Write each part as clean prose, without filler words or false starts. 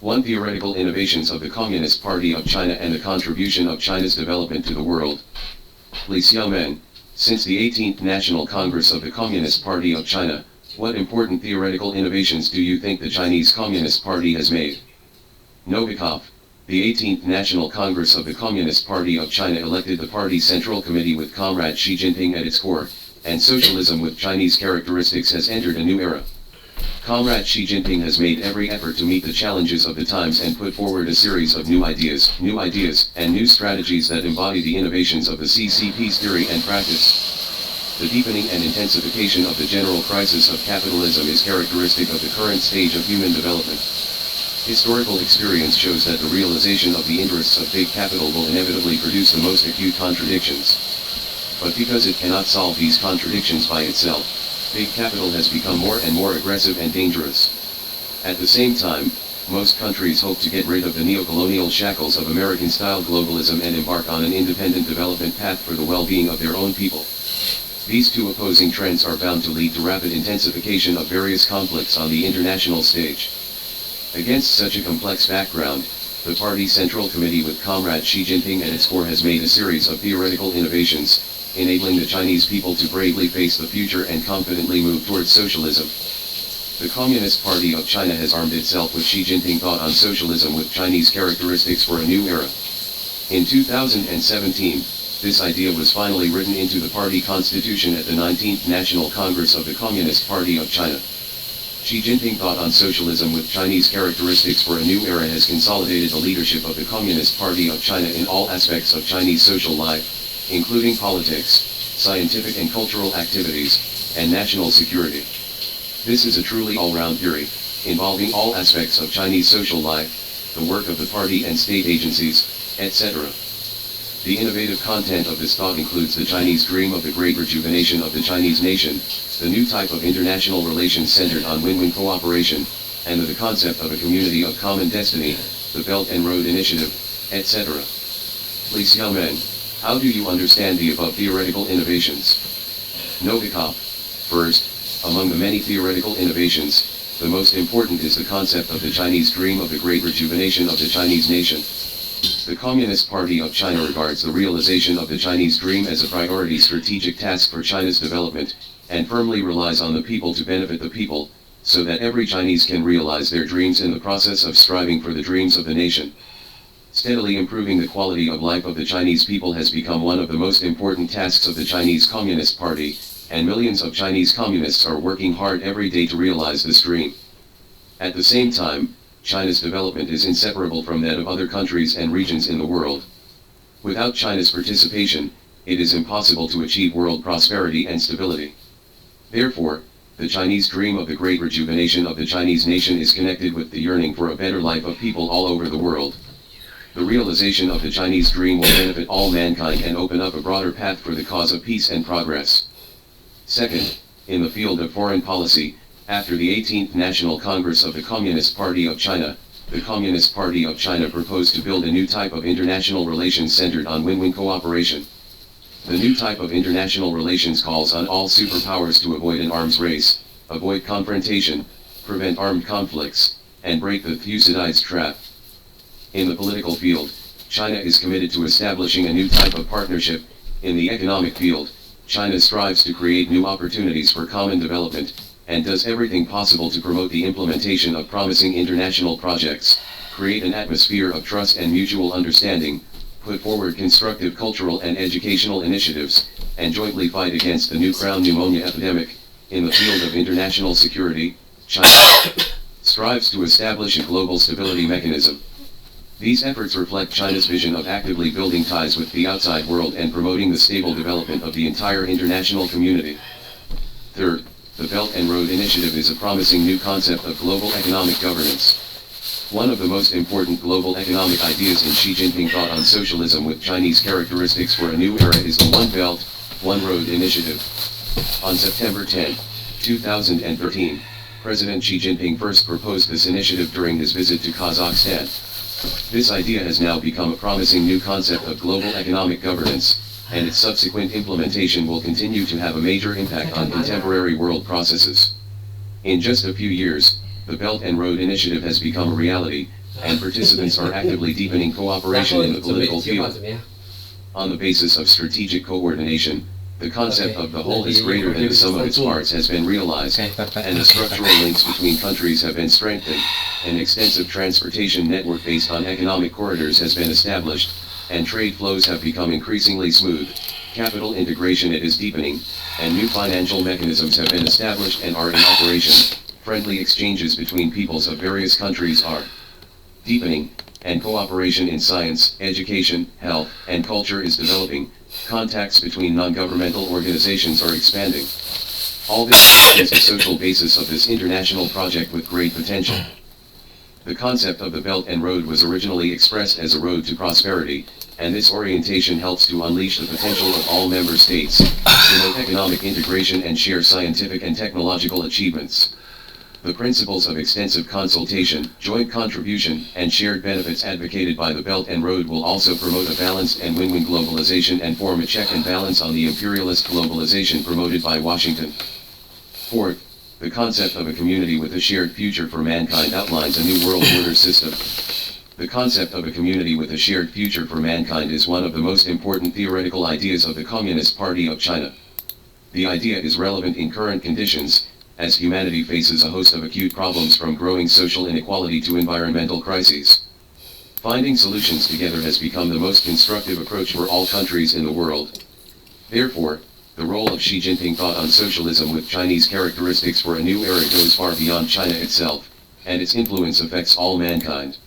1. Theoretical innovations of the Communist Party of China and the contribution of China's development to the world. Li Xiaomen, since the 18th National Congress of the Communist Party of China, what important theoretical innovations do you think the Chinese Communist Party has made? Novikov, the 18th National Congress of the Communist Party of China elected the party Central Committee with Comrade Xi Jinping at its core, and socialism with Chinese characteristics has entered a new era. Comrade Xi Jinping has made every effort to meet the challenges of the times and put forward a series of new ideas, and new strategies that embody the innovations of the CCP's theory and practice. The deepening and intensification of the general crisis of capitalism is characteristic of the current stage of human development. Historical experience shows that the realization of the interests of big capital will inevitably produce the most acute contradictions. But because it cannot solve these contradictions by itself, big capital has become more and more aggressive and dangerous. At the same time, most countries hope to get rid of the neocolonial shackles of American-style globalism and embark on an independent development path for the well-being of their own people. These two opposing trends are bound to lead to rapid intensification of various conflicts on the international stage. Against such a complex background, the Party Central Committee with Comrade Xi Jinping at its core has made a series of theoretical innovations, enabling the Chinese people to bravely face the future and confidently move towards socialism. The Communist Party of China has armed itself with Xi Jinping thought on socialism with Chinese characteristics for a new era. In 2017, this idea was finally written into the party constitution at the 19th National Congress of the Communist Party of China. Xi Jinping thought on socialism with Chinese characteristics for a new era has consolidated the leadership of the Communist Party of China in all aspects of Chinese social life, including politics, scientific and cultural activities, and national security. This is a truly all-round theory, involving all aspects of Chinese social life, the work of the party and state agencies, etc. The innovative content of this thought includes the Chinese dream of the great rejuvenation of the Chinese nation, the new type of international relations centered on win-win cooperation, and the concept of a community of common destiny, the Belt and Road Initiative, etc. Li Xiaomen, how do you understand the above theoretical innovations? Novikov, first, among the many theoretical innovations, the most important is the concept of the Chinese dream of the great rejuvenation of the Chinese nation. The Communist Party of China regards the realization of the Chinese dream as a priority strategic task for China's development, and firmly relies on the people to benefit the people, so that every Chinese can realize their dreams in the process of striving for the dreams of the nation. Steadily improving the quality of life of the Chinese people has become one of the most important tasks of the Chinese Communist Party, and millions of Chinese communists are working hard every day to realize this dream. At the same time, China's development is inseparable from that of other countries and regions in the world. Without China's participation, it is impossible to achieve world prosperity and stability. Therefore, the Chinese dream of the great rejuvenation of the Chinese nation is connected with the yearning for a better life of people all over the world. The realization of the Chinese dream will benefit all mankind and open up a broader path for the cause of peace and progress. Second, in the field of foreign policy, after the 18th National Congress of the Communist Party of China, the Communist Party of China proposed to build a new type of international relations centered on win-win cooperation. The new type of international relations calls on all superpowers to avoid an arms race, avoid confrontation, prevent armed conflicts, and break the Thucydides trap. In the political field, China is committed to establishing a new type of partnership. In the economic field, China strives to create new opportunities for common development, and does everything possible to promote the implementation of promising international projects, create an atmosphere of trust and mutual understanding, put forward constructive cultural and educational initiatives, and jointly fight against the new crown pneumonia epidemic. In the field of international security, China strives to establish a global stability mechanism. These efforts reflect China's vision of actively building ties with the outside world and promoting the stable development of the entire international community. Third, the Belt and Road Initiative is a promising new concept of global economic governance. One of the most important global economic ideas in Xi Jinping thought on socialism with Chinese characteristics for a new era is the One Belt, One Road Initiative. On September 10, 2013, President Xi Jinping first proposed this initiative during his visit to Kazakhstan. This idea has now become a promising new concept of global economic governance, and its subsequent implementation will continue to have a major impact on contemporary world processes. In just a few years, the Belt and Road Initiative has become a reality, and participants are actively deepening cooperation in the political field. On the basis of strategic coordination, the concept of the whole is greater than the sum of its parts has been realized, and the structural links between countries have been strengthened. An extensive transportation network based on economic corridors has been established, and trade flows have become increasingly smooth. Capital integration is deepening, and new financial mechanisms have been established and are in operation. Friendly exchanges between peoples of various countries are deepening, and cooperation in science, education, health, and culture is developing. Contacts between non-governmental organizations are expanding. All this is the social basis of this international project with great potential. The concept of the Belt and Road was originally expressed as a road to prosperity, and this orientation helps to unleash the potential of all member states, promote economic integration and share scientific and technological achievements. The principles of extensive consultation, joint contribution, and shared benefits advocated by the Belt and Road will also promote a balanced and win-win globalization and form a check and balance on the imperialist globalization promoted by Washington. Fourth, the concept of a community with a shared future for mankind outlines a new world order system. The concept of a community with a shared future for mankind is one of the most important theoretical ideas of the Communist Party of China. The idea is relevant in current conditions, as humanity faces a host of acute problems from growing social inequality to environmental crises. Finding solutions together has become the most constructive approach for all countries in the world. Therefore, the role of Xi Jinping thought on socialism with Chinese characteristics for a new era goes far beyond China itself, and its influence affects all mankind.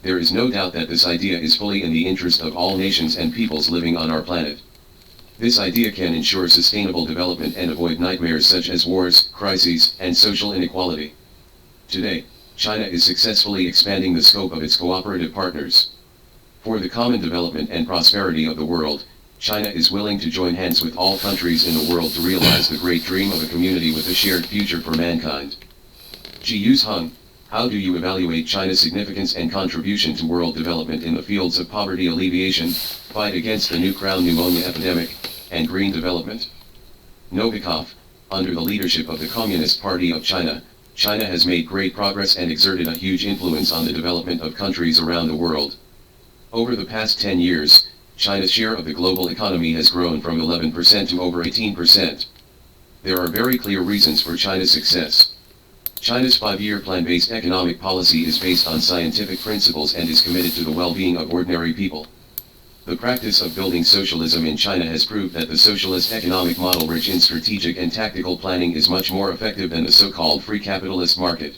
There is no doubt that this idea is fully in the interest of all nations and peoples living on our planet. This idea can ensure sustainable development and avoid nightmares such as wars, crises, and social inequality. Today, China is successfully expanding the scope of its cooperative partners. For the common development and prosperity of the world, China is willing to join hands with all countries in the world to realize the great dream of a community with a shared future for mankind. Ji Yuzheng, how do you evaluate China's significance and contribution to world development in the fields of poverty alleviation, fight against the new crown pneumonia epidemic, and green development? Novikov, under the leadership of the Communist Party of China, China has made great progress and exerted a huge influence on the development of countries around the world. Over the past 10 years, China's share of the global economy has grown from 11% to over 18%. There are very clear reasons for China's success. China's 5-year plan-based economic policy is based on scientific principles and is committed to the well-being of ordinary people. The practice of building socialism in China has proved that the socialist economic model rich in strategic and tactical planning is much more effective than the so-called free capitalist market.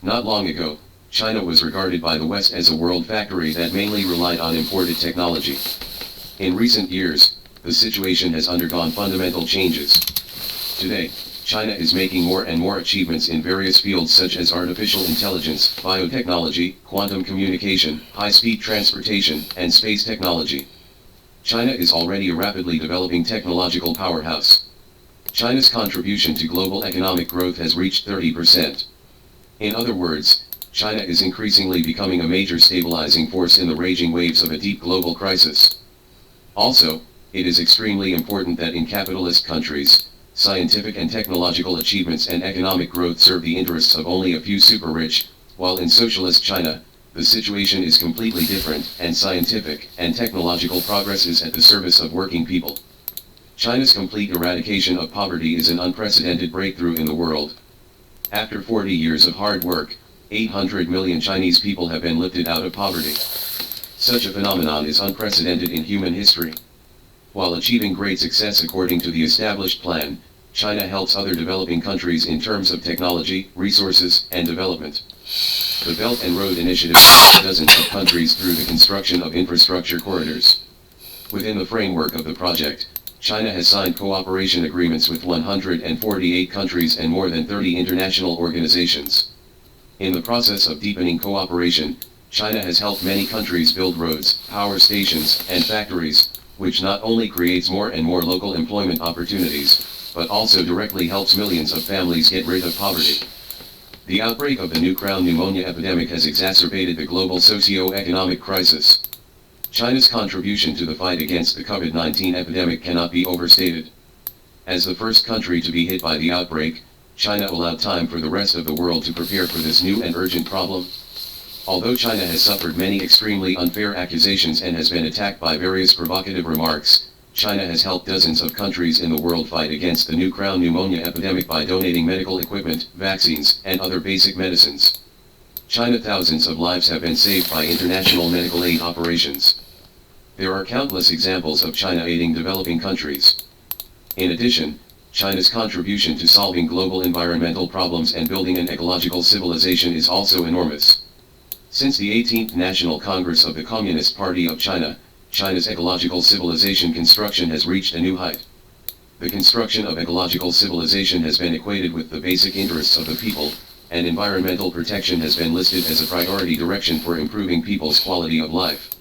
Not long ago, China was regarded by the West as a world factory that mainly relied on imported technology. In recent years, the situation has undergone fundamental changes. Today, China is making more and more achievements in various fields such as artificial intelligence, biotechnology, quantum communication, high-speed transportation, and space technology. China is already a rapidly developing technological powerhouse. China's contribution to global economic growth has reached 30%. In other words, China is increasingly becoming a major stabilizing force in the raging waves of a deep global crisis. Also, it is extremely important that in capitalist countries, scientific and technological achievements and economic growth serve the interests of only a few super-rich, while in socialist China, the situation is completely different, and scientific and technological progress is at the service of working people. China's complete eradication of poverty is an unprecedented breakthrough in the world. After 40 years of hard work, 800 million Chinese people have been lifted out of poverty. Such a phenomenon is unprecedented in human history. While achieving great success according to the established plan, China helps other developing countries in terms of technology, resources, and development. The Belt and Road Initiative helps dozens of countries through the construction of infrastructure corridors. Within the framework of the project, China has signed cooperation agreements with 148 countries and more than 30 international organizations. In the process of deepening cooperation, China has helped many countries build roads, power stations, and factories, which not only creates more and more local employment opportunities, but also directly helps millions of families get rid of poverty. The outbreak of the new crown pneumonia epidemic has exacerbated the global socio-economic crisis. China's contribution to the fight against the COVID-19 epidemic cannot be overstated. As the first country to be hit by the outbreak, China allowed time for the rest of the world to prepare for this new and urgent problem. Although China has suffered many extremely unfair accusations and has been attacked by various provocative remarks, China has helped dozens of countries in the world fight against the new crown pneumonia epidemic by donating medical equipment, vaccines, and other basic medicines. China thousands of lives have been saved by international medical aid operations. There are countless examples of China aiding developing countries. In addition, China's contribution to solving global environmental problems and building an ecological civilization is also enormous. Since the 18th National Congress of the Communist Party of China, China's ecological civilization construction has reached a new height. The construction of ecological civilization has been equated with the basic interests of the people, and environmental protection has been listed as a priority direction for improving people's quality of life.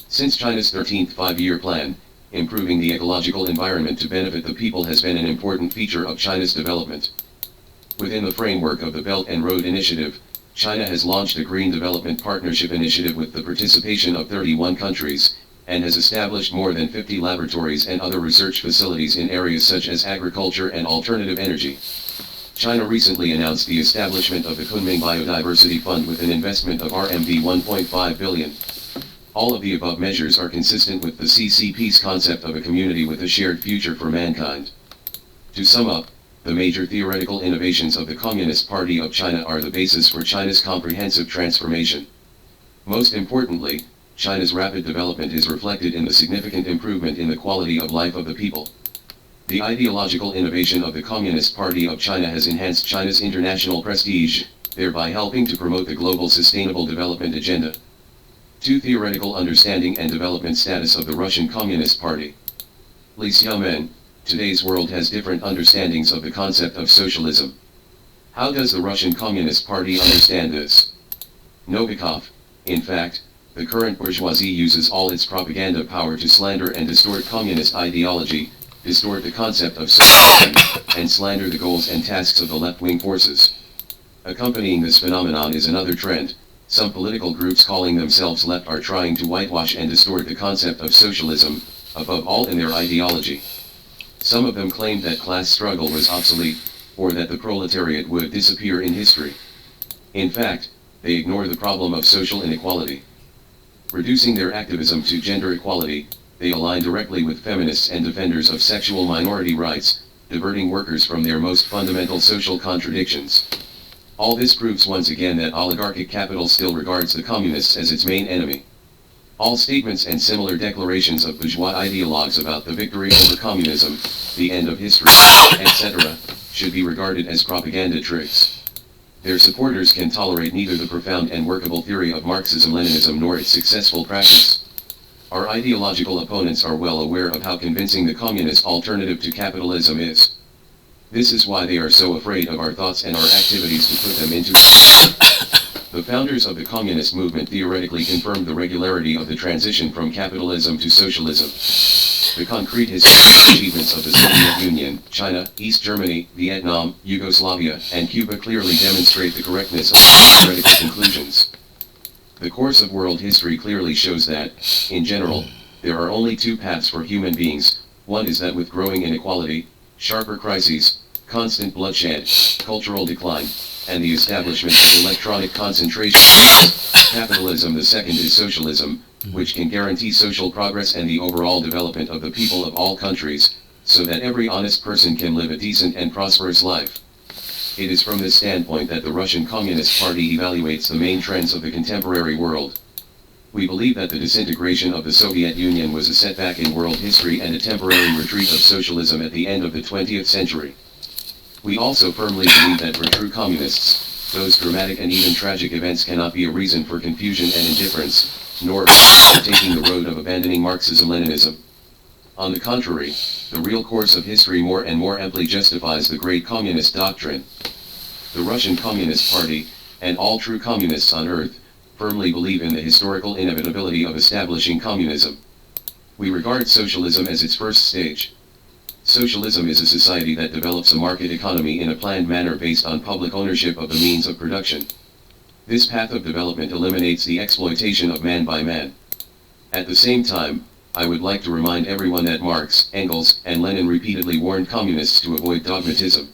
Since China's 13th Five-Year Plan, improving the ecological environment to benefit the people has been an important feature of China's development. Within the framework of the Belt and Road Initiative, China has launched a Green Development Partnership Initiative with the participation of 31 countries, and has established more than 50 laboratories and other research facilities in areas such as agriculture and alternative energy. China recently announced the establishment of the Kunming Biodiversity Fund with an investment of RMB 1.5 billion. All of the above measures are consistent with the CCP's concept of a community with a shared future for mankind. To sum up, the major theoretical innovations of the Communist Party of China are the basis for China's comprehensive transformation. Most importantly, China's rapid development is reflected in the significant improvement in the quality of life of the people. The ideological innovation of the Communist Party of China has enhanced China's international prestige, thereby helping to promote the global sustainable development agenda. 2. Theoretical understanding and development status of the Russian Communist Party. Li Xiaomen, today's world has different understandings of the concept of socialism. How does the Russian Communist Party understand this? Novikov, in fact, the current bourgeoisie uses all its propaganda power to slander and distort communist ideology, distort the concept of socialism, and slander the goals and tasks of the left-wing forces. Accompanying this phenomenon is another trend. Some political groups calling themselves left are trying to whitewash and distort the concept of socialism, above all in their ideology. Some of them claim that class struggle was obsolete, or that the proletariat would disappear in history. In fact, they ignore the problem of social inequality. Reducing their activism to gender equality, they align directly with feminists and defenders of sexual minority rights, diverting workers from their most fundamental social contradictions. All this proves once again that oligarchic capital still regards the communists as its main enemy. All statements and similar declarations of bourgeois ideologues about the victory over communism, the end of history, etc., should be regarded as propaganda tricks. Their supporters can tolerate neither the profound and workable theory of Marxism-Leninism nor its successful practice. Our ideological opponents are well aware of how convincing the communist alternative to capitalism is. This is why they are so afraid of our thoughts and our activities to put them into. The founders of the communist movement theoretically confirmed the regularity of the transition from capitalism to socialism. The concrete historical achievements of the Soviet Union, China, East Germany, Vietnam, Yugoslavia, and Cuba clearly demonstrate the correctness of these theoretical conclusions. The course of world history clearly shows that, in general, there are only two paths for human beings. One is that with growing inequality, sharper crises, constant bloodshed, cultural decline, and the establishment of electronic concentration camps, capitalism. The second is socialism, which can guarantee social progress and the overall development of the people of all countries, so that every honest person can live a decent and prosperous life. It is from this standpoint that the Russian Communist Party evaluates the main trends of the contemporary world. We believe that the disintegration of the Soviet Union was a setback in world history and a temporary retreat of socialism at the end of the 20th century. We also firmly believe that for true communists, those dramatic and even tragic events cannot be a reason for confusion and indifference, nor for taking the road of abandoning Marxism-Leninism. On the contrary, the real course of history more and more amply justifies the great communist doctrine. The Russian Communist Party, and all true communists on earth, firmly believe in the historical inevitability of establishing communism. We regard socialism as its first stage. Socialism is a society that develops a market economy in a planned manner based on public ownership of the means of production. This path of development eliminates the exploitation of man by man. At the same time, I would like to remind everyone that Marx, Engels, and Lenin repeatedly warned communists to avoid dogmatism.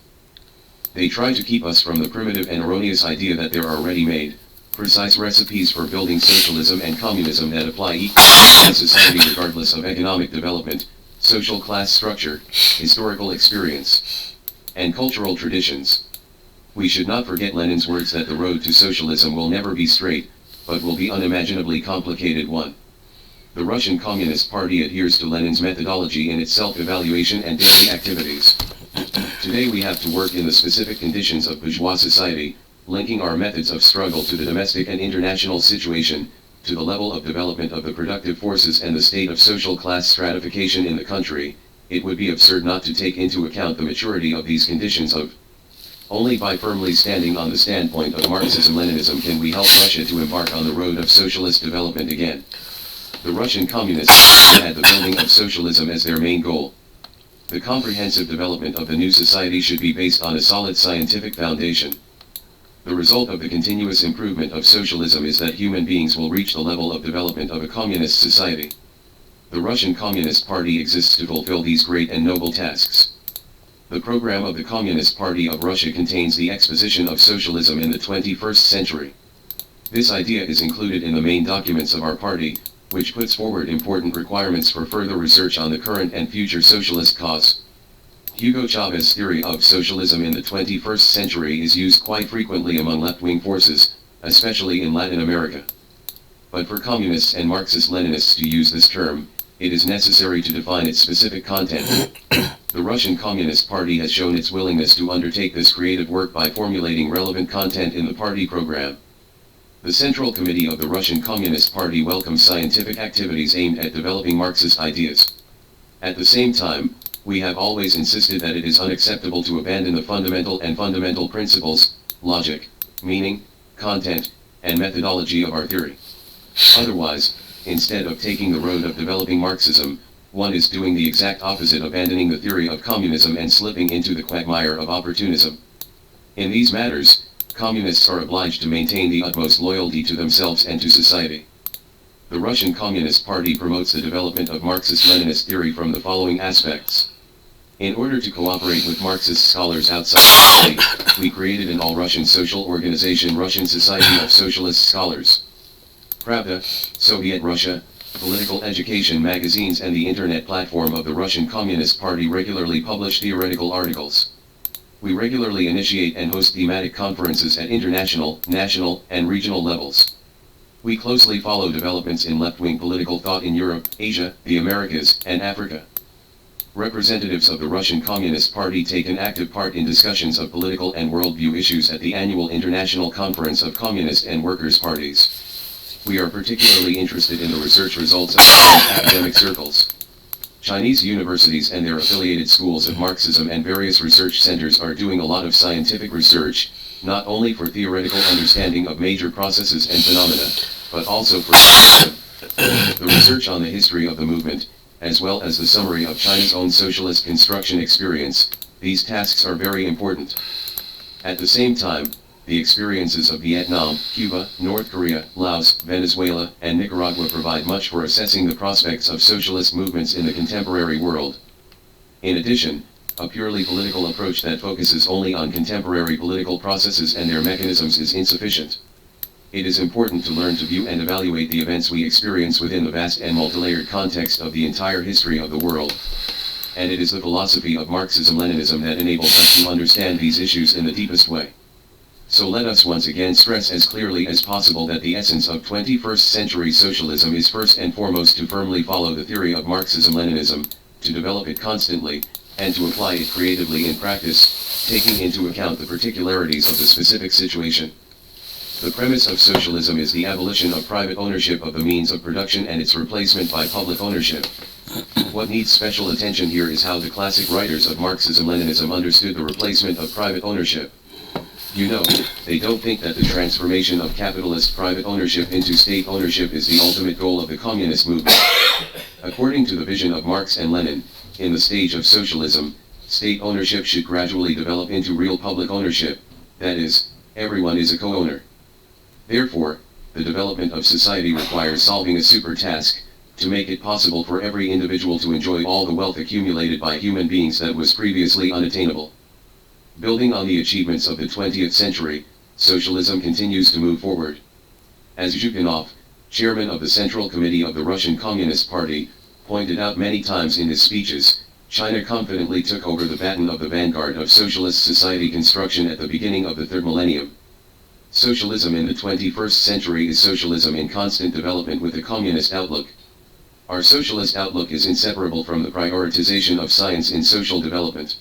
They try to keep us from the primitive and erroneous idea that there are ready-made, Precise recipes for building socialism and communism that apply equally to society regardless of economic development, social class structure, historical experience, and cultural traditions. We should not forget Lenin's words that the road to socialism will never be straight, but will be unimaginably complicated one. The Russian Communist Party adheres to Lenin's methodology in its self-evaluation and daily activities. Today we have to work in the specific conditions of bourgeois society, linking our methods of struggle to the domestic and international situation, to the level of development of the productive forces and the state of social class stratification in the country. It would be absurd not to take into account the maturity of these conditions of. Only by firmly standing on the standpoint of Marxism-Leninism can we help Russia to embark on the road of socialist development again. The Russian communists had the building of socialism as their main goal. The comprehensive development of the new society should be based on a solid scientific foundation. The result of the continuous improvement of socialism is that human beings will reach the level of development of a communist society. The Russian Communist Party exists to fulfill these great and noble tasks. The program of the Communist Party of Russia contains the exposition of socialism in the 21st century. This idea is included in the main documents of our party, which puts forward important requirements for further research on the current and future socialist cause. Hugo Chavez's theory of socialism in the 21st century is used quite frequently among left-wing forces, especially in Latin America. But for communists and Marxist-Leninists to use this term, it is necessary to define its specific content. The Russian Communist Party has shown its willingness to undertake this creative work by formulating relevant content in the party program. The Central Committee of the Russian Communist Party welcomes scientific activities aimed at developing Marxist ideas. At the same time, we have always insisted that it is unacceptable to abandon the fundamental principles, logic, meaning, content, and methodology of our theory. Otherwise, instead of taking the road of developing Marxism, one is doing the exact opposite, abandoning the theory of communism and slipping into the quagmire of opportunism. In these matters, communists are obliged to maintain the utmost loyalty to themselves and to society. The Russian Communist Party promotes the development of Marxist-Leninist theory from the following aspects. In order to cooperate with Marxist scholars outside the state, we created an all-Russian social organization, Russian Society of Socialist Scholars. Pravda, Soviet Russia, political education magazines and the internet platform of the Russian Communist Party regularly publish theoretical articles. We regularly initiate and host thematic conferences at international, national, and regional levels. We closely follow developments in left-wing political thought in Europe, Asia, the Americas, and Africa. Representatives of the Russian Communist Party take an active part in discussions of political and worldview issues at the annual International Conference of Communist and Workers' Parties. We are particularly interested in the research results of academic circles. Chinese universities and their affiliated schools of Marxism and various research centers are doing a lot of scientific research, not only for theoretical understanding of major processes and phenomena, but also for the research on the history of the movement, as well as the summary of China's own socialist construction experience. These tasks are very important. At the same time, the experiences of Vietnam, Cuba, North Korea, Laos, Venezuela, and Nicaragua provide much for assessing the prospects of socialist movements in the contemporary world. In addition, a purely political approach that focuses only on contemporary political processes and their mechanisms is insufficient. It is important to learn to view and evaluate the events we experience within the vast and multilayered context of the entire history of the world. And it is the philosophy of Marxism-Leninism that enables us to understand these issues in the deepest way. So let us once again stress as clearly as possible that the essence of 21st century socialism is first and foremost to firmly follow the theory of Marxism-Leninism, to develop it constantly, and to apply it creatively in practice, taking into account the particularities of the specific situation. The premise of socialism is the abolition of private ownership of the means of production and its replacement by public ownership. What needs special attention here is how the classic writers of Marxism-Leninism understood the replacement of private ownership. You know, they don't think that the transformation of capitalist private ownership into state ownership is the ultimate goal of the communist movement. According to the vision of Marx and Lenin, in the stage of socialism, state ownership should gradually develop into real public ownership, that is, everyone is a co-owner. Therefore, the development of society requires solving a super task, to make it possible for every individual to enjoy all the wealth accumulated by human beings that was previously unattainable. Building on the achievements of the 20th century, socialism continues to move forward. As Zhukhanov, chairman of the Central Committee of the Russian Communist Party, pointed out many times in his speeches, China confidently took over the baton of the vanguard of socialist society construction at the beginning of the third millennium. Socialism in the 21st century is socialism in constant development with a communist outlook. Our socialist outlook is inseparable from the prioritization of science in social development.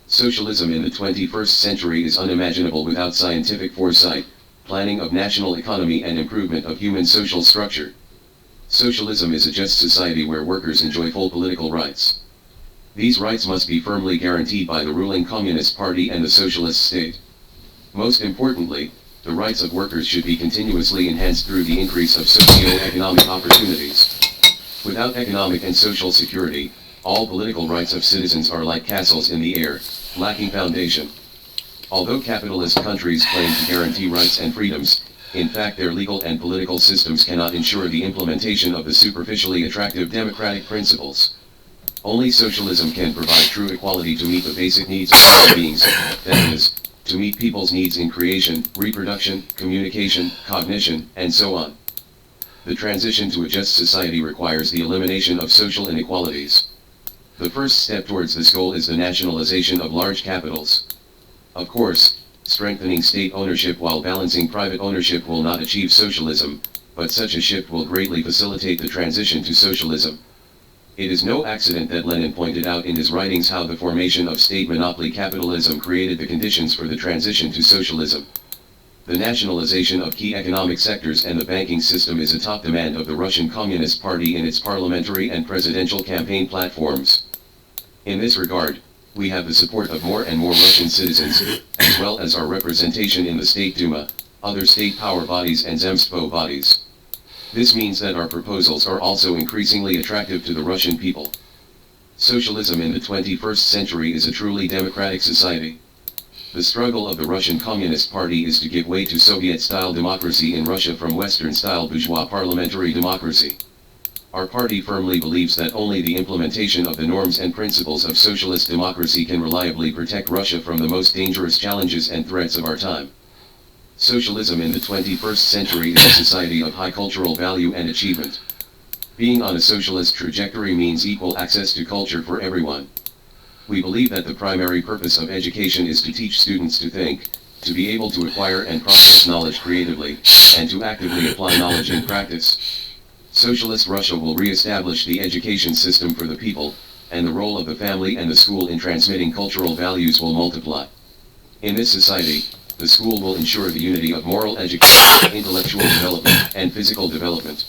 Socialism in the 21st century is unimaginable without scientific foresight, planning of national economy and improvement of human social structure. Socialism is a just society where workers enjoy full political rights. These rights must be firmly guaranteed by the ruling Communist Party and the socialist state. Most importantly, the rights of workers should be continuously enhanced through the increase of socio-economic opportunities. Without economic and social security, all political rights of citizens are like castles in the air, lacking foundation. Although capitalist countries claim to guarantee rights and freedoms, in fact their legal and political systems cannot ensure the implementation of the superficially attractive democratic principles. Only socialism can provide true equality to meet the basic needs of human beings, that is, to meet people's needs in creation, reproduction, communication, cognition, and so on. The transition to a just society requires the elimination of social inequalities. The first step towards this goal is the nationalization of large capitals. Of course, strengthening state ownership while balancing private ownership will not achieve socialism, but such a shift will greatly facilitate the transition to socialism. It is no accident that Lenin pointed out in his writings how the formation of state monopoly capitalism created the conditions for the transition to socialism. The nationalization of key economic sectors and the banking system is a top demand of the Russian Communist Party in its parliamentary and presidential campaign platforms. In this regard, we have the support of more and more Russian citizens, as well as our representation in the State Duma, other state power bodies and Zemstvo bodies. This means that our proposals are also increasingly attractive to the Russian people. Socialism in the 21st century is a truly democratic society. The struggle of the Russian Communist Party is to give way to Soviet-style democracy in Russia from Western-style bourgeois parliamentary democracy. Our party firmly believes that only the implementation of the norms and principles of socialist democracy can reliably protect Russia from the most dangerous challenges and threats of our time. Socialism in the 21st century is a society of high cultural value and achievement. Being on a socialist trajectory means equal access to culture for everyone. We believe that the primary purpose of education is to teach students to think, to be able to acquire and process knowledge creatively, and to actively apply knowledge in practice. Socialist Russia will re-establish the education system for the people, and the role of the family and the school in transmitting cultural values will multiply. In this society, the school will ensure the unity of moral education, intellectual development, and physical development.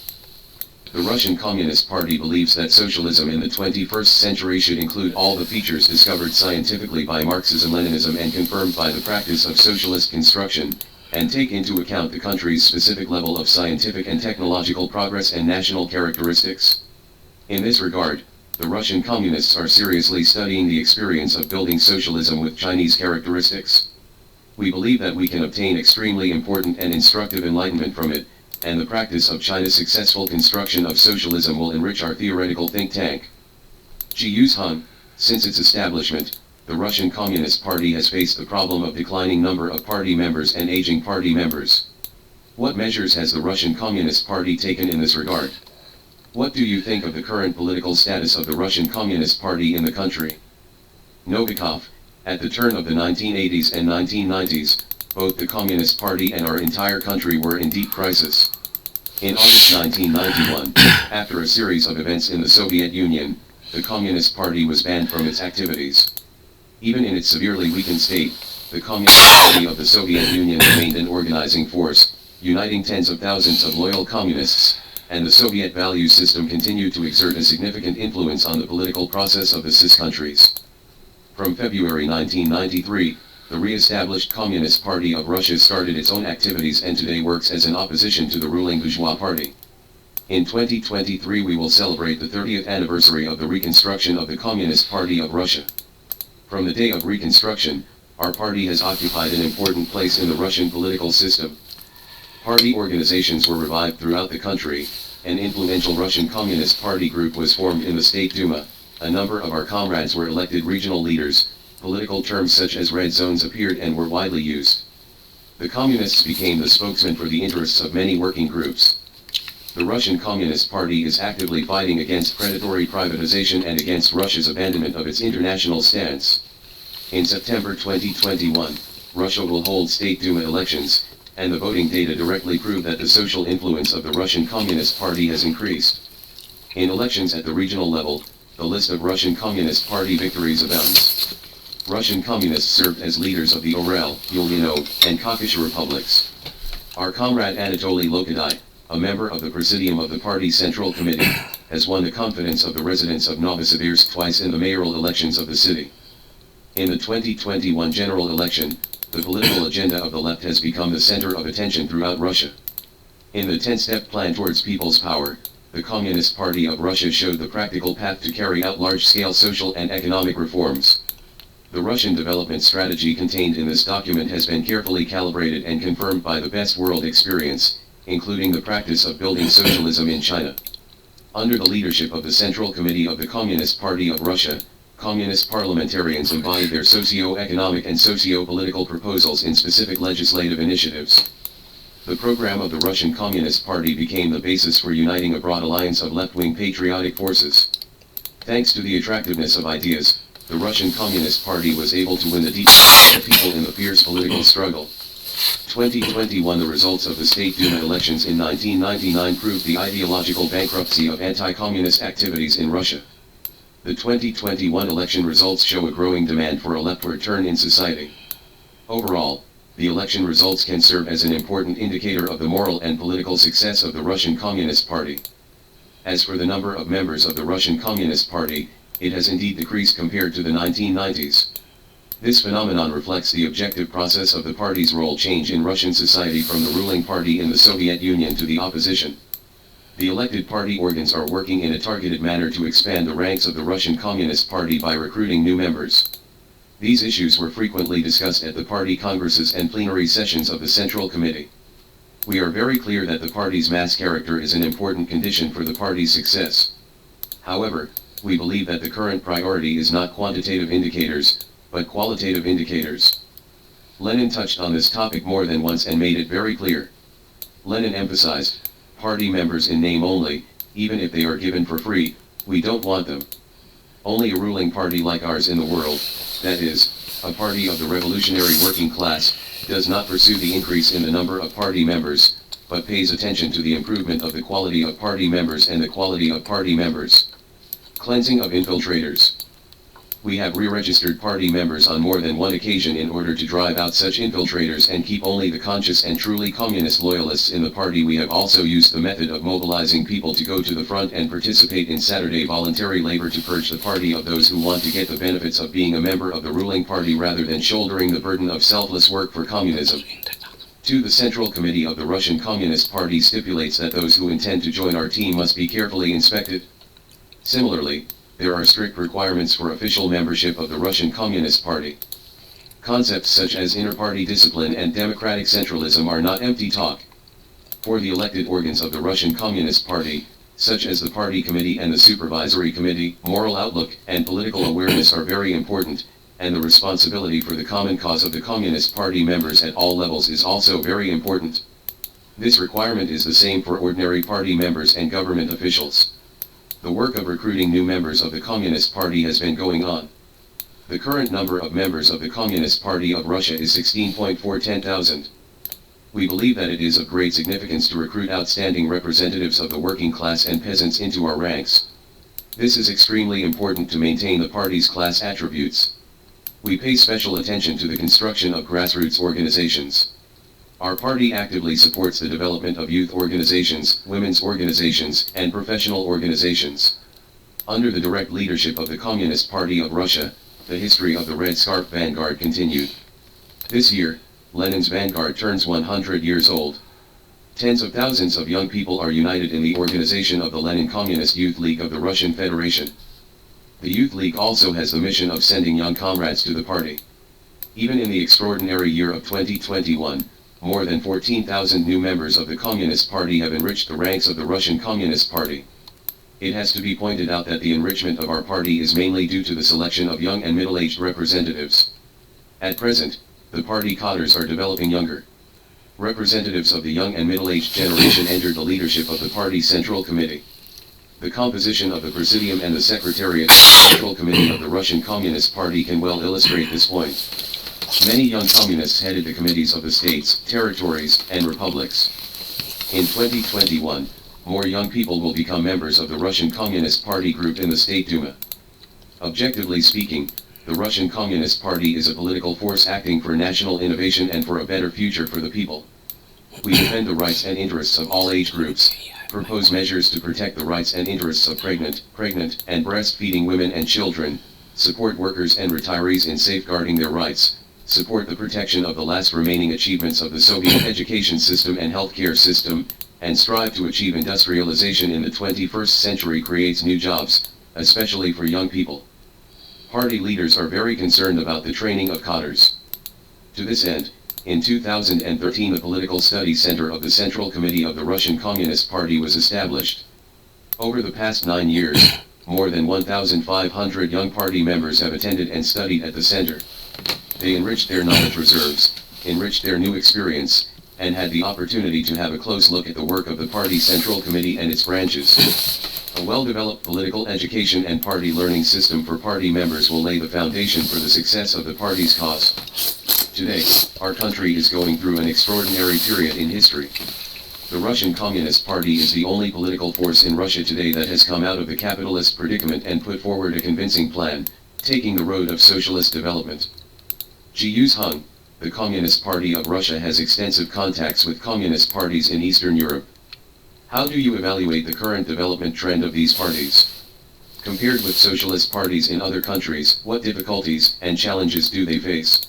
The Russian Communist Party believes that socialism in the 21st century should include all the features discovered scientifically by Marxism-Leninism and confirmed by the practice of socialist construction, and take into account the country's specific level of scientific and technological progress and national characteristics. In this regard, the Russian Communists are seriously studying the experience of building socialism with Chinese characteristics. We believe that we can obtain extremely important and instructive enlightenment from it, and the practice of China's successful construction of socialism will enrich our theoretical think tank. Jiyuzhan, since its establishment, the Russian Communist Party has faced the problem of declining number of party members and aging party members. What measures has the Russian Communist Party taken in this regard? What do you think of the current political status of the Russian Communist Party in the country? Novikov, at the turn of the 1980s and 1990s, both the Communist Party and our entire country were in deep crisis. In August 1991, after a series of events in the Soviet Union, the Communist Party was banned from its activities. Even in its severely weakened state, the Communist Party of the Soviet Union remained an organizing force, uniting tens of thousands of loyal communists, and the Soviet value system continued to exert a significant influence on the political process of the CIS countries. From February 1993, the re-established Communist Party of Russia started its own activities and today works as an opposition to the ruling bourgeois party. In 2023 we will celebrate the 30th anniversary of the reconstruction of the Communist Party of Russia. From the day of reconstruction, our party has occupied an important place in the Russian political system. Party organizations were revived throughout the country, an influential Russian Communist Party group was formed in the State Duma, a number of our comrades were elected regional leaders, political terms such as red zones appeared and were widely used. The Communists became the spokesman for the interests of many working groups. The Russian Communist Party is actively fighting against predatory privatization and against Russia's abandonment of its international stance. In September 2021, Russia will hold State Duma elections, and the voting data directly prove that the social influence of the Russian Communist Party has increased. In elections at the regional level, the list of Russian Communist Party victories abounds. Russian communists served as leaders of the Ural, Ulyanov, and Caucasus republics. Our comrade Anatoly Lokadai, a member of the Presidium of the Party Central Committee, has won the confidence of the residents of Novosibirsk twice in the mayoral elections of the city. In the 2021 general election, the political agenda of the left has become the center of attention throughout Russia. In the 10-step plan towards people's power, the Communist Party of Russia showed the practical path to carry out large-scale social and economic reforms. The Russian development strategy contained in this document has been carefully calibrated and confirmed by the best world experience, including the practice of building socialism in China. Under the leadership of the Central Committee of the Communist Party of Russia, Communist parliamentarians embodied their socio-economic and socio-political proposals in specific legislative initiatives. The program of the Russian Communist Party became the basis for uniting a broad alliance of left-wing patriotic forces. Thanks to the attractiveness of ideas, the Russian Communist Party was able to win the deep support of people in the fierce political struggle. 2021 The results of the State Duma elections in 1999 proved the ideological bankruptcy of anti-communist activities in Russia. The 2021 election results show a growing demand for a leftward turn in society. Overall, the election results can serve as an important indicator of the moral and political success of the Russian Communist Party. As for the number of members of the Russian Communist Party, it has indeed decreased compared to the 1990s. This phenomenon reflects the objective process of the party's role change in Russian society from the ruling party in the Soviet Union to the opposition. The elected party organs are working in a targeted manner to expand the ranks of the Russian Communist Party by recruiting new members. These issues were frequently discussed at the party congresses and plenary sessions of the Central Committee. We are very clear that the party's mass character is an important condition for the party's success. However, we believe that the current priority is not quantitative indicators, but qualitative indicators. Lenin touched on this topic more than once and made it very clear. Lenin emphasized, party members in name only, even if they are given for free, we don't want them. Only a ruling party like ours in the world, that is, a party of the revolutionary working class, does not pursue the increase in the number of party members, but pays attention to the improvement of the quality of party members and the quality of party members. Cleansing of infiltrators. We have re-registered party members on more than one occasion in order to drive out such infiltrators and keep only the conscious and truly communist loyalists in the party. We have also used the method of mobilizing people to go to the front and participate in Saturday voluntary labor to purge the party of those who want to get the benefits of being a member of the ruling party rather than shouldering the burden of selfless work for communism. 2. The Central Committee of the Russian Communist Party stipulates that those who intend to join our team must be carefully inspected. Similarly, there are strict requirements for official membership of the Russian Communist Party. Concepts such as inter-party discipline and democratic centralism are not empty talk. For the elected organs of the Russian Communist Party, such as the Party Committee and the Supervisory Committee, moral outlook and political awareness are very important, and the responsibility for the common cause of the Communist Party members at all levels is also very important. This requirement is the same for ordinary party members and government officials. The work of recruiting new members of the Communist Party has been going on. The current number of members of the Communist Party of Russia is 16,410,000. We believe that it is of great significance to recruit outstanding representatives of the working class and peasants into our ranks. This is extremely important to maintain the party's class attributes. We pay special attention to the construction of grassroots organizations. Our party actively supports the development of youth organizations, women's organizations, and professional organizations. Under the direct leadership of the Communist Party of Russia, the history of the Red Scarf Vanguard continued. This year, Lenin's Vanguard turns 100 years old. Tens of thousands of young people are united in the organization of the Lenin Communist Youth League of the Russian Federation. The Youth League also has the mission of sending young comrades to the party. Even in the extraordinary year of 2021, more than 14,000 new members of the Communist Party have enriched the ranks of the Russian Communist Party. It has to be pointed out that the enrichment of our party is mainly due to the selection of young and middle-aged representatives. At present, the party cadres are developing younger. Representatives of the young and middle-aged generation entered the leadership of the party's Central Committee. The composition of the Presidium and the Secretariat of the Central Committee of the Russian Communist Party can well illustrate this point. Many young communists headed the committees of the states, territories, and republics. In 2021, more young people will become members of the Russian Communist Party group in the State Duma. Objectively speaking, the Russian Communist Party is a political force acting for national innovation and for a better future for the people. We defend the rights and interests of all age groups, propose measures to protect the rights and interests of pregnant, and breastfeeding women and children, support workers and retirees in safeguarding their rights, support the protection of the last remaining achievements of the Soviet education system and healthcare system, and strive to achieve industrialization in the 21st century creates new jobs, especially for young people. Party leaders are very concerned about the training of cadres. To this end, in 2013 the Political Studies Center of the Central Committee of the Russian Communist Party was established. Over the past 9 years, more than 1,500 young party members have attended and studied at the center. They enriched their knowledge reserves, enriched their new experience, and had the opportunity to have a close look at the work of the party Central Committee and its branches. A well-developed political education and party learning system for party members will lay the foundation for the success of the party's cause. Today, our country is going through an extraordinary period in history. The Russian Communist Party is the only political force in Russia today that has come out of the capitalist predicament and put forward a convincing plan, taking the road of socialist development. G.U. Hung, the Communist Party of Russia has extensive contacts with communist parties in Eastern Europe. How do you evaluate the current development trend of these parties? Compared with socialist parties in other countries, what difficulties and challenges do they face?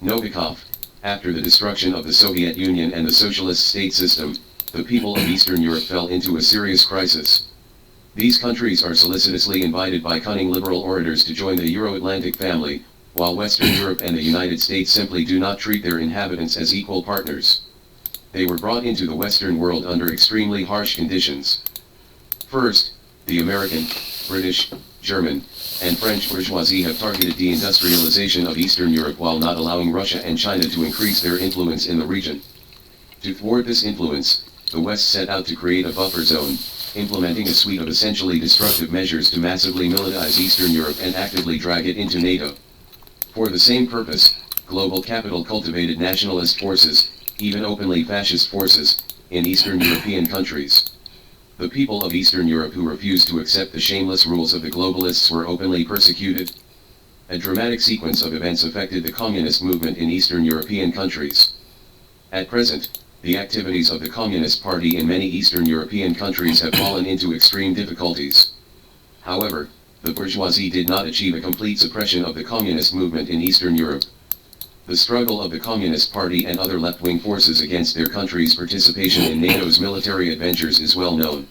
Novikov, after the destruction of the Soviet Union and the socialist state system, the people of Eastern Europe fell into a serious crisis. These countries are solicitously invited by cunning liberal orators to join the Euro-Atlantic family, while Western Europe and the United States simply do not treat their inhabitants as equal partners. They were brought into the Western world under extremely harsh conditions. First, the American, British, German, and French bourgeoisie have targeted deindustrialization of Eastern Europe while not allowing Russia and China to increase their influence in the region. To thwart this influence, the West set out to create a buffer zone, implementing a suite of essentially destructive measures to massively militarize Eastern Europe and actively drag it into NATO. For the same purpose, global capital cultivated nationalist forces, even openly fascist forces, in Eastern European countries. The people of Eastern Europe who refused to accept the shameless rules of the globalists were openly persecuted. A dramatic sequence of events affected the communist movement in Eastern European countries. At present, the activities of the Communist Party in many Eastern European countries have fallen into extreme difficulties. However, the bourgeoisie did not achieve a complete suppression of the communist movement in Eastern Europe. The struggle of the Communist Party and other left-wing forces against their country's participation in NATO's military adventures is well known.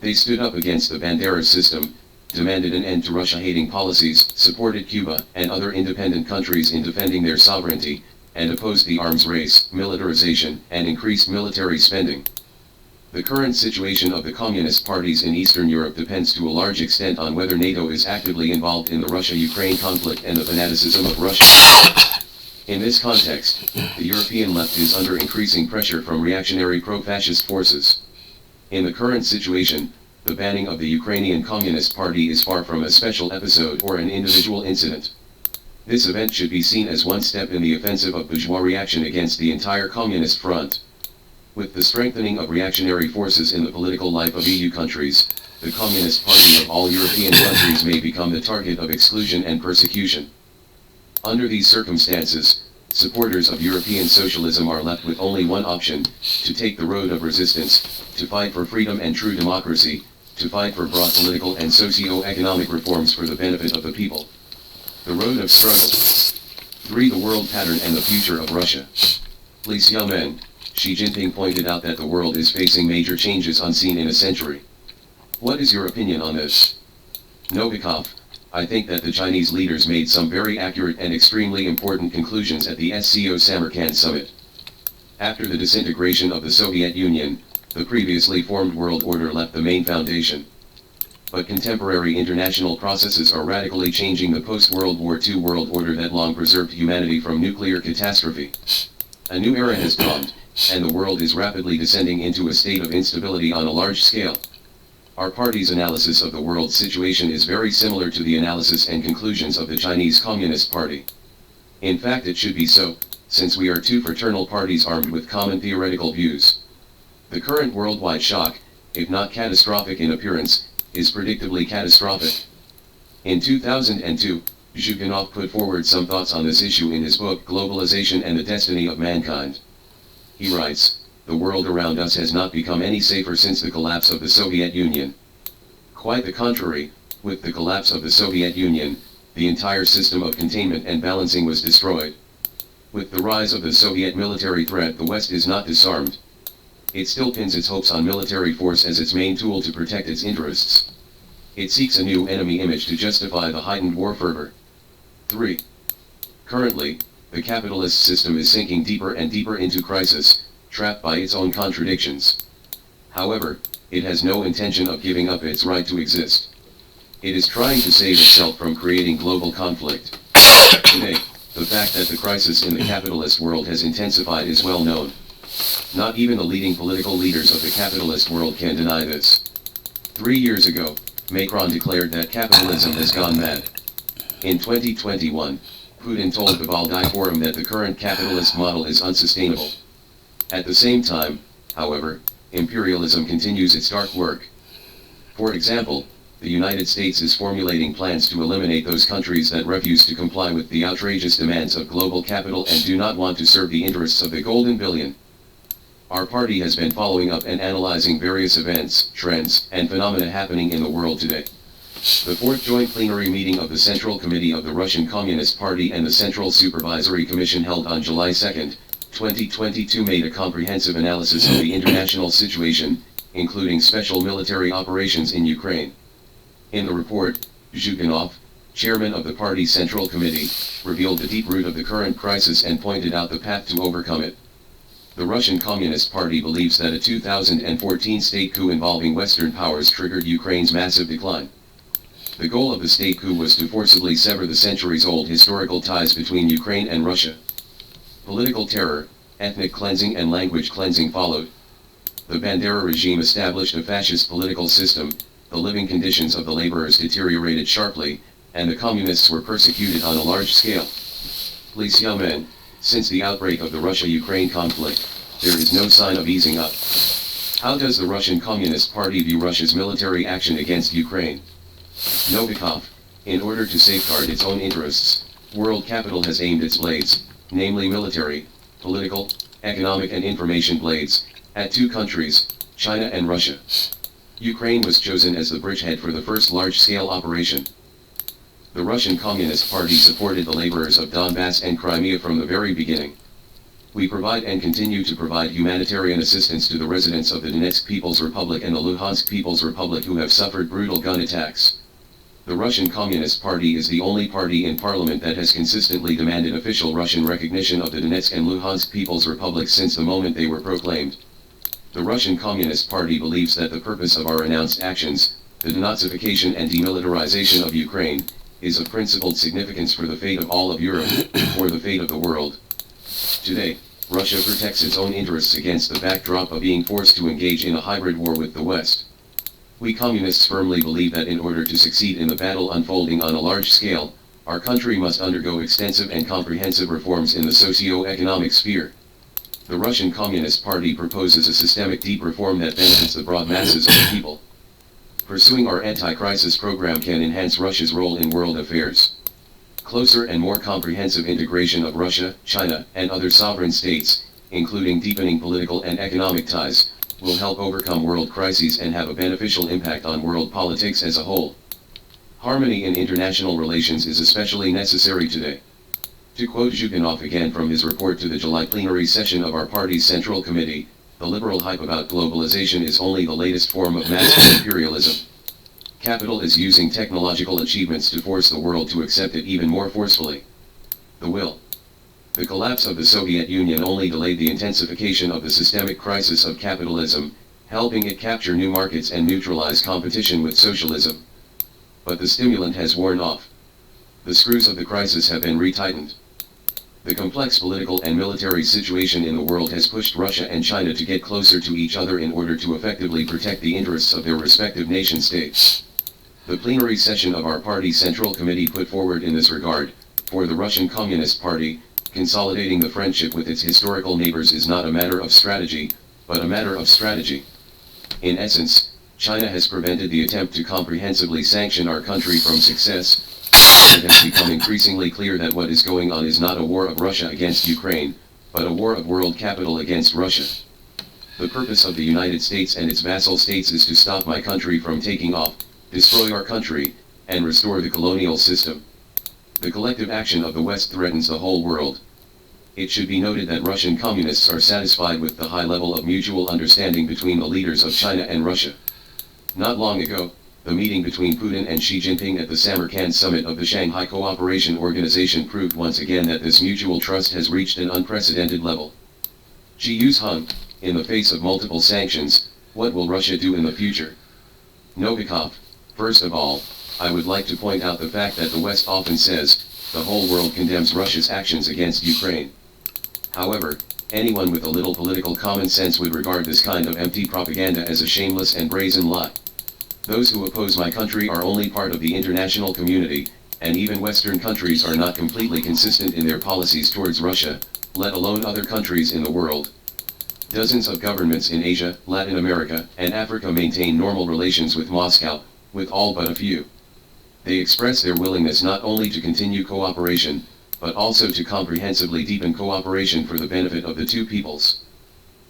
They stood up against the Bandera system, demanded an end to Russia-hating policies, supported Cuba and other independent countries in defending their sovereignty, and opposed the arms race, militarization, and increased military spending. The current situation of the communist parties in Eastern Europe depends to a large extent on whether NATO is actively involved in the Russia-Ukraine conflict and the fanaticism of Russia. In this context, the European left is under increasing pressure from reactionary pro-fascist forces. In the current situation, the banning of the Ukrainian Communist Party is far from a special episode or an individual incident. This event should be seen as one step in the offensive of bourgeois reaction against the entire communist front. With the strengthening of reactionary forces in the political life of EU countries, the Communist Party of all European countries may become the target of exclusion and persecution. Under these circumstances, supporters of European socialism are left with only one option: to take the road of resistance, to fight for freedom and true democracy, to fight for broad political and socio-economic reforms for the benefit of the people. The road of struggle. 3. The world pattern and the future of Russia. Li Xiaomen, Xi Jinping pointed out that the world is facing major changes unseen in a century. What is your opinion on this? Novikov, I think that the Chinese leaders made some very accurate and extremely important conclusions at the SCO Samarkand summit. After the disintegration of the Soviet Union, the previously formed world order left the main foundation. But contemporary international processes are radically changing the post-World War II world order that long preserved humanity from nuclear catastrophe. A new era has dawned, and the world is rapidly descending into a state of instability on a large scale. Our party's analysis of the world's situation is very similar to the analysis and conclusions of the Chinese Communist Party. In fact, it should be so, since we are two fraternal parties armed with common theoretical views. The current worldwide shock, if not catastrophic in appearance, is predictably catastrophic. In 2002, Zhuganov put forward some thoughts on this issue in his book Globalization and the Destiny of Mankind. He writes, "The world around us has not become any safer since the collapse of the Soviet Union. Quite the contrary, with the collapse of the Soviet Union, the entire system of containment and balancing was destroyed. With the rise of the Soviet military threat, the West is not disarmed. It still pins its hopes on military force as its main tool to protect its interests. It seeks a new enemy image to justify the heightened war fervor." 3. Currently, the capitalist system is sinking deeper and deeper into crisis, trapped by its own contradictions. However, it has no intention of giving up its right to exist. It is trying to save itself from creating global conflict. Today, the fact that the crisis in the capitalist world has intensified is well known. Not even the leading political leaders of the capitalist world can deny this. 3 years ago, Macron declared that capitalism has gone mad. In 2021, Putin told the Valdai Forum that the current capitalist model is unsustainable. At the same time, however, imperialism continues its dark work. For example, the United States is formulating plans to eliminate those countries that refuse to comply with the outrageous demands of global capital and do not want to serve the interests of the golden billion. Our party has been following up and analyzing various events, trends, and phenomena happening in the world today. The fourth joint plenary meeting of the Central Committee of the Russian Communist Party and the Central Supervisory Commission held on July 2, 2022 made a comprehensive analysis of the international situation, including special military operations in Ukraine. In the report, Zhuganov, chairman of the party's Central Committee, revealed the deep root of the current crisis and pointed out the path to overcome it. The Russian Communist Party believes that a 2014 state coup involving Western powers triggered Ukraine's massive decline. The goal of the state coup was to forcibly sever the centuries-old historical ties between Ukraine and Russia. Political terror, ethnic cleansing and language cleansing followed. The Bandera regime established a fascist political system, the living conditions of the laborers deteriorated sharply, and the communists were persecuted on a large scale. Li Xiaomen, since the outbreak of the Russia-Ukraine conflict, there is no sign of easing up. How does the Russian Communist Party view Russia's military action against Ukraine? Novikov, in order to safeguard its own interests, world capital has aimed its blades, namely military, political, economic and information blades, at two countries, China and Russia. Ukraine was chosen as the bridgehead for the first large-scale operation. The Russian Communist Party supported the laborers of Donbass and Crimea from the very beginning. We provide and continue to provide humanitarian assistance to the residents of the Donetsk People's Republic and the Luhansk People's Republic who have suffered brutal gun attacks. The Russian Communist Party is the only party in parliament that has consistently demanded official Russian recognition of the Donetsk and Luhansk People's Republics since the moment they were proclaimed. The Russian Communist Party believes that the purpose of our announced actions, the denazification and demilitarization of Ukraine, is of principled significance for the fate of all of Europe, for the fate of the world. Today, Russia protects its own interests against the backdrop of being forced to engage in a hybrid war with the West. We communists firmly believe that in order to succeed in the battle unfolding on a large scale, our country must undergo extensive and comprehensive reforms in the socio-economic sphere. The Russian Communist Party proposes a systemic deep reform that benefits the broad masses of the people. Pursuing our anti-crisis program can enhance Russia's role in world affairs. Closer and more comprehensive integration of Russia, China, and other sovereign states, including deepening political and economic ties, will help overcome world crises and have a beneficial impact on world politics as a whole. Harmony in international relations is especially necessary today. To quote Zhuganov again from his report to the July plenary session of our party's Central Committee, the liberal hype about globalization is only the latest form of mass imperialism. Capital is using technological achievements to force the world to accept it even more forcefully. The will. The collapse of the Soviet Union only delayed the intensification of the systemic crisis of capitalism, helping it capture new markets and neutralize competition with socialism. But the stimulant has worn off. The screws of the crisis have been retightened. The complex political and military situation in the world has pushed Russia and China to get closer to each other in order to effectively protect the interests of their respective nation-states. The plenary session of our party Central Committee put forward in this regard, for the Russian Communist Party, consolidating the friendship with its historical neighbors is not a matter of strategy, but a matter of strategy. In essence, China has prevented the attempt to comprehensively sanction our country from success. It has become increasingly clear that what is going on is not a war of Russia against Ukraine, but a war of world capital against Russia. The purpose of the United States and its vassal states is to stop my country from taking off, destroy our country, and restore the colonial system. The collective action of the West threatens the whole world. It should be noted that Russian communists are satisfied with the high level of mutual understanding between the leaders of China and Russia. Not long ago, the meeting between Putin and Xi Jinping at the Samarkand summit of the Shanghai Cooperation Organization proved once again that this mutual trust has reached an unprecedented level. Xi Yuzhong, in the face of multiple sanctions, what will Russia do in the future? Novikov, first of all, I would like to point out the fact that the West often says, the whole world condemns Russia's actions against Ukraine. However, anyone with a little political common sense would regard this kind of empty propaganda as a shameless and brazen lie. Those who oppose my country are only part of the international community, and even Western countries are not completely consistent in their policies towards Russia, let alone other countries in the world. Dozens of governments in Asia, Latin America, and Africa maintain normal relations with Moscow, with all but a few. They express their willingness not only to continue cooperation, but also to comprehensively deepen cooperation for the benefit of the two peoples.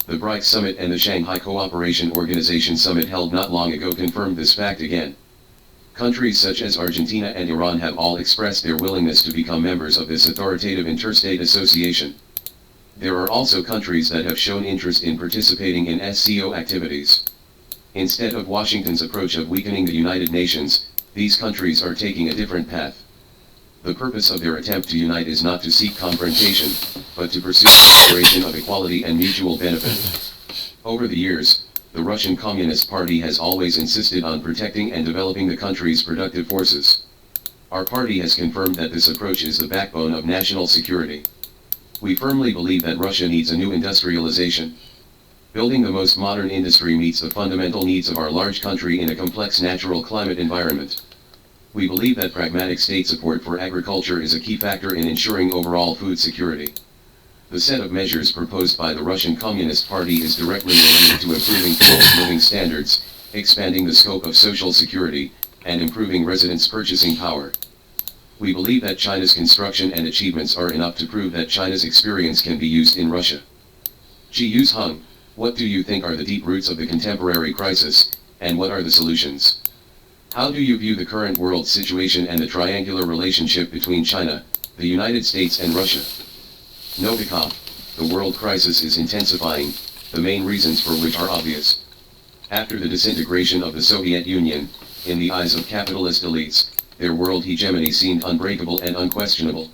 The BRICS Summit and the Shanghai Cooperation Organization Summit held not long ago confirmed this fact again. Countries such as Argentina and Iran have all expressed their willingness to become members of this authoritative interstate association. There are also countries that have shown interest in participating in SCO activities. Instead of Washington's approach of weakening the United Nations, these countries are taking a different path. The purpose of their attempt to unite is not to seek confrontation, but to pursue cooperation of equality and mutual benefit. Over the years, the Russian Communist Party has always insisted on protecting and developing the country's productive forces. Our party has confirmed that this approach is the backbone of national security. We firmly believe that Russia needs a new industrialization. Building the most modern industry meets the fundamental needs of our large country in a complex natural climate environment. We believe that pragmatic state support for agriculture is a key factor in ensuring overall food security. The set of measures proposed by the Russian Communist Party is directly related to improving people's living standards, expanding the scope of social security, and improving residents' purchasing power. We believe that China's construction and achievements are enough to prove that China's experience can be used in Russia. Xi Yuzhong, what do you think are the deep roots of the contemporary crisis, and what are the solutions? How do you view the current world situation and the triangular relationship between China, the United States and Russia? Novikov, the world crisis is intensifying, the main reasons for which are obvious. After the disintegration of the Soviet Union, in the eyes of capitalist elites, their world hegemony seemed unbreakable and unquestionable.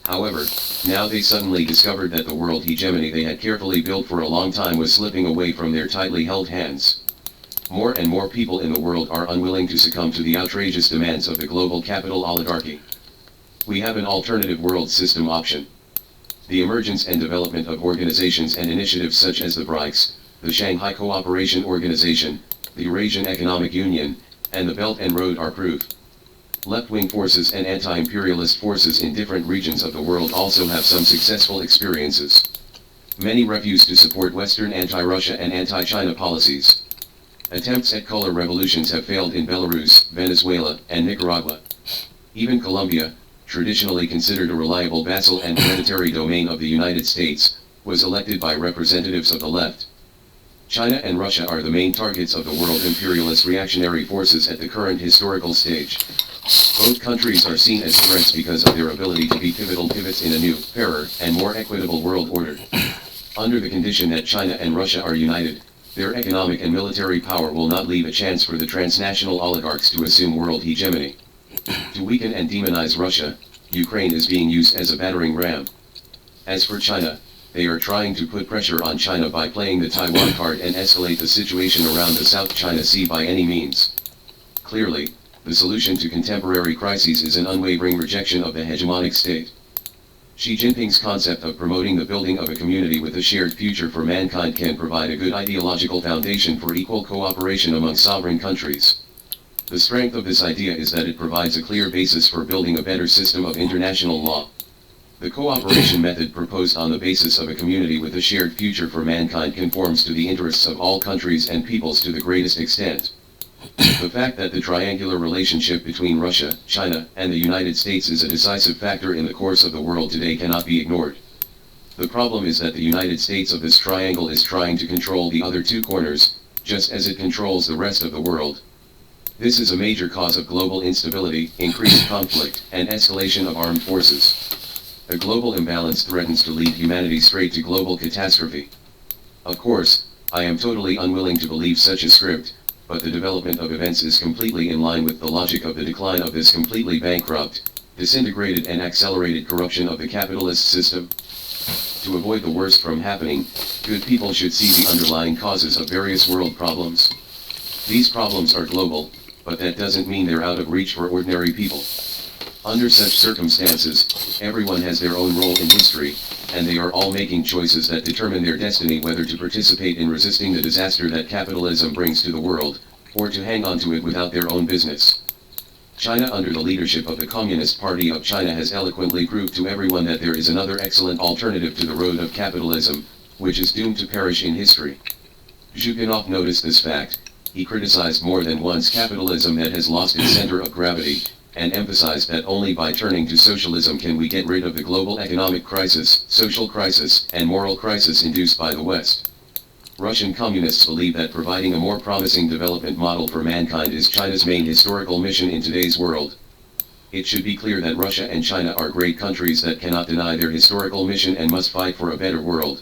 However, now they suddenly discovered that the world hegemony they had carefully built for a long time was slipping away from their tightly held hands. More and more people in the world are unwilling to succumb to the outrageous demands of the global capital oligarchy. We have an alternative world system option. The emergence and development of organizations and initiatives such as the BRICS, the Shanghai Cooperation Organization, the Eurasian Economic Union, and the Belt and Road are proof. Left-wing forces and anti-imperialist forces in different regions of the world also have some successful experiences. Many refuse to support Western anti-Russia and anti-China policies. Attempts at color revolutions have failed in Belarus, Venezuela, and Nicaragua. Even Colombia, traditionally considered a reliable vassal and hereditary domain of the United States, was elected by representatives of the left. China and Russia are the main targets of the world imperialist reactionary forces at the current historical stage. Both countries are seen as threats because of their ability to be pivotal pivots in a new, fairer, and more equitable world order. Under the condition that China and Russia are united, their economic and military power will not leave a chance for the transnational oligarchs to assume world hegemony. To weaken and demonize Russia, Ukraine is being used as a battering ram. As for China, they are trying to put pressure on China by playing the Taiwan card and escalate the situation around the South China Sea by any means. Clearly, the solution to contemporary crises is an unwavering rejection of the hegemonic state. Xi Jinping's concept of promoting the building of a community with a shared future for mankind can provide a good ideological foundation for equal cooperation among sovereign countries. The strength of this idea is that it provides a clear basis for building a better system of international law. The cooperation method proposed on the basis of a community with a shared future for mankind conforms to the interests of all countries and peoples to the greatest extent. The fact that the triangular relationship between Russia, China, and the United States is a decisive factor in the course of the world today cannot be ignored. The problem is that the United States of this triangle is trying to control the other two corners, just as it controls the rest of the world. This is a major cause of global instability, increased conflict, and escalation of armed forces. A global imbalance threatens to lead humanity straight to global catastrophe. Of course, I am totally unwilling to believe such a script, but the development of events is completely in line with the logic of the decline of this completely bankrupt, disintegrated and accelerated corruption of the capitalist system. To avoid the worst from happening, good people should see the underlying causes of various world problems. These problems are global, but that doesn't mean they're out of reach for ordinary people. Under such circumstances, everyone has their own role in history, and they are all making choices that determine their destiny, whether to participate in resisting the disaster that capitalism brings to the world, or to hang on to it without their own business. China under the leadership of the Communist Party of China has eloquently proved to everyone that there is another excellent alternative to the road of capitalism, which is doomed to perish in history. Zhuganov noticed this fact. He criticized more than once capitalism that has lost its center of gravity, and emphasized that only by turning to socialism can we get rid of the global economic crisis, social crisis, and moral crisis induced by the West. Russian communists believe that providing a more promising development model for mankind is China's main historical mission in today's world. It should be clear that Russia and China are great countries that cannot deny their historical mission and must fight for a better world.